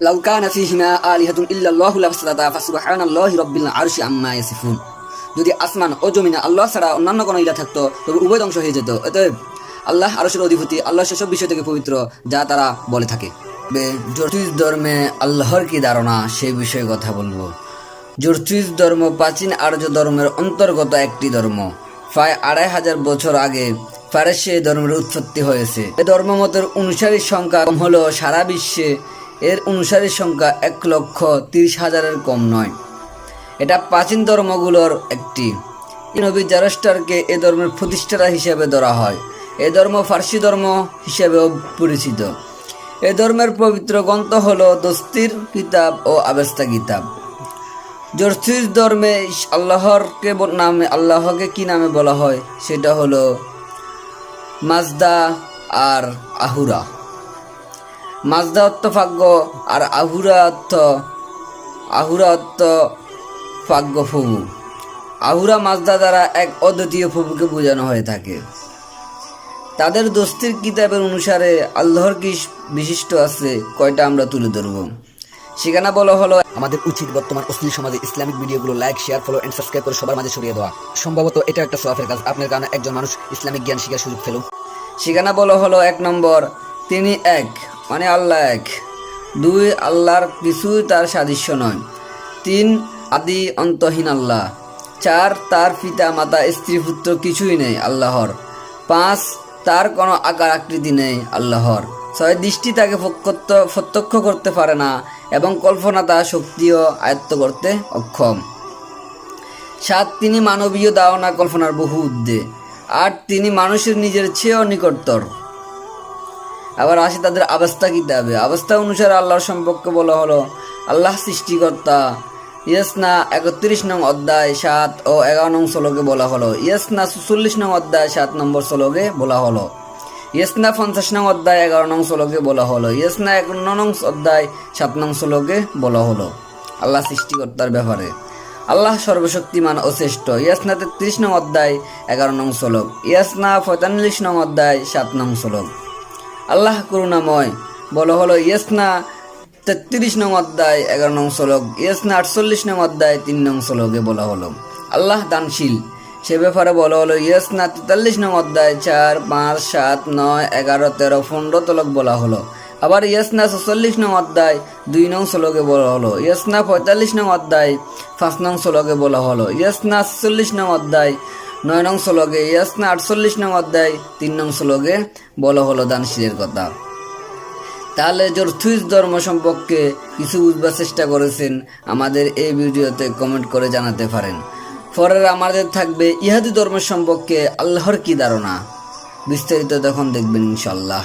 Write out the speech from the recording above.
লাউ কানা ফীহিমা আলিহাতুন ইল্লাল্লাহু লাফসাদাতা ফাসুবহানাল্লাহি রাব্বিল আরশি আম্মা ইয়াসিফুন। যদি আসমান ও জমিনে আল্লাহ ছাড়া অন্যান্য কোনো ইলাহ থাকতো তবে উভয় ধ্বংস হয়ে যেত। অতএব আল্লাহ আরশের অধিপতি, আল্লাহ সেসব বিষয় থেকে পবিত্র যা তারা বলে থাকে। জরথুইজ ধর্মে আল্লাহর কি ধারণা সেই বিষয়ে কথা বলবো। জরথুইজ ধর্ম প্রাচীন আর্য ধর্মের অন্তর্গত একটি ধর্ম। প্রায় 2500 বছর আগে ফারসে এই ধর্মের উৎপত্তি হয়েছে। এই ধর্মমতের অনুসারীর সংখ্যা কম হলেও সারা বিশ্বে এর অনুসারীর সংখ্যা 1,30,000-এর কম নয়। এটা প্রাচীন ধর্মগুলোর একটি। নবী জারস্টারকে এ ধর্মের প্রতিষ্ঠাতা হিসেবে ধরা হয়। এ ধর্ম ফার্সি ধর্ম হিসেবেও পরিচিত। এ ধর্মের পবিত্র গ্রন্থ হল দস্তির কিতাব ও আবেস্তা কিতাব। জরথুইজ ধর্মে আল্লাহকে কি নামে বলা হয় সেটা হলো মাজদা আর আহুরা। মাজদা অর্থ ভাগ্য আর আহুরা অর্থ ভাগ্য প্রভু। আহুরা মাজদা দ্বারা এক অদ্বিতীয় প্রভুকে বোঝানো হয়ে থাকে। তাদের দস্তির কিতাবের অনুসারে আল্লাহর কি বিশিষ্ট আছে কয়টা আমরা তুলে ধরব। সেখানে বলা হলো, আমাদের উচিত বর্তমান অশ্লীল সমাজে ইসলামিক ভিডিওগুলো like, share, follow and subscribe করে সবার মাঝে ছড়িয়ে দেওয়া। সম্ভবত এটা একটা সওয়াবের কাজ। আপনার কারণে একজন মানুষ ইসলামিক জ্ঞান শিখার সুযোগ পেল। সেখানে বলা হলো 1 নম্বর, তিনি এক মানে আল্লাহ এক। 2, আল্লাহর কিছুই তার সাদৃশ্য নয়। 3, আদি অন্তহীন আল্লাহ। 4, তার পিতা মাতা স্ত্রী পুত্র কিছুই নেই আল্লাহর। 5, তার কোনো আকার আকৃতি নেই আল্লাহর। 6, দৃষ্টি তাকে প্রত্যক্ষ করতে পারে না এবং কল্পনা তার শক্তিও আয়ত্ত করতে অক্ষম। 7, তিনি মানবীয় ধারণা কল্পনার বহু ঊর্ধ্বে। 8, তিনি মানুষের নিজের চেয়েও নিকটতর। আবার আসে তাদের আবেস্তা কিতাবে। আবেস্তা অনুসারে আল্লাহর সম্পর্কে বলা হলো, আল্লাহ সৃষ্টিকর্তা। ইয়াসনা 31 নং অধ্যায় 7 ও 11 নং শ্লোকে বলা হলো। ইয়াসনা 44 নং অধ্যায় 7 নম্বর শ্লোকে বলা হলো। ইয়াসনা 50 নং অধ্যায় 11 নং শ্লোকে বলা হলো। ইয়াসনা 51 নং অধ্যায় 7 নং শ্লোকে বলা হলো আল্লাহ সৃষ্টিকর্তার ব্যাপারে। আল্লাহ সর্বশক্তিমান ও শ্রেষ্ঠ। ইয়াসনা 33 নং অধ্যায় 11 নং শ্লোক। ইয়াসনা 45 নং অধ্যায় 7 নং শ্লোক। আল্লাহ করুণাময় বলা হলো। ইয়াসনা 33 নং অধ্যায় 11 নং শ্লোক। ইয়াসনা 48 নং অধ্যায় 3 নং শ্লোকে বলা হলো আল্লাহ দানশীল, সে ব্যাপারে বলা হলো। ইয়াসনা 43 নং অধ্যায় 4, 5, 7, 9, 11, 13, 15 তলক বলা হলো। আবার ইয়াসনা 46 নং অধ্যায় 2 নং শ্লোকে বলা হলো। ইয়াসনা 45 নং অধ্যায় 5 নং শ্লোকে বলা হলো। ইয়াসনা 46 নং অধ্যায় 9 নং শ্লোকে। ইয়াসনা 48 নং অধ্যায় 3 নং শ্লোকে বলা হলো দানশীলের কথা। তাহলে জরথুইজ ধর্ম সম্পর্কে কিছু বুঝবার চেষ্টা করেছেন আমাদের এই ভিডিওতে কমেন্ট করে জানাতে পারেন। পরের আমাদের থাকবে ইহুদি ধর্ম সম্পর্কে আল্লাহর কি ধারণা, বিস্তারিত তখন দেখবেন ইনশাল্লাহ।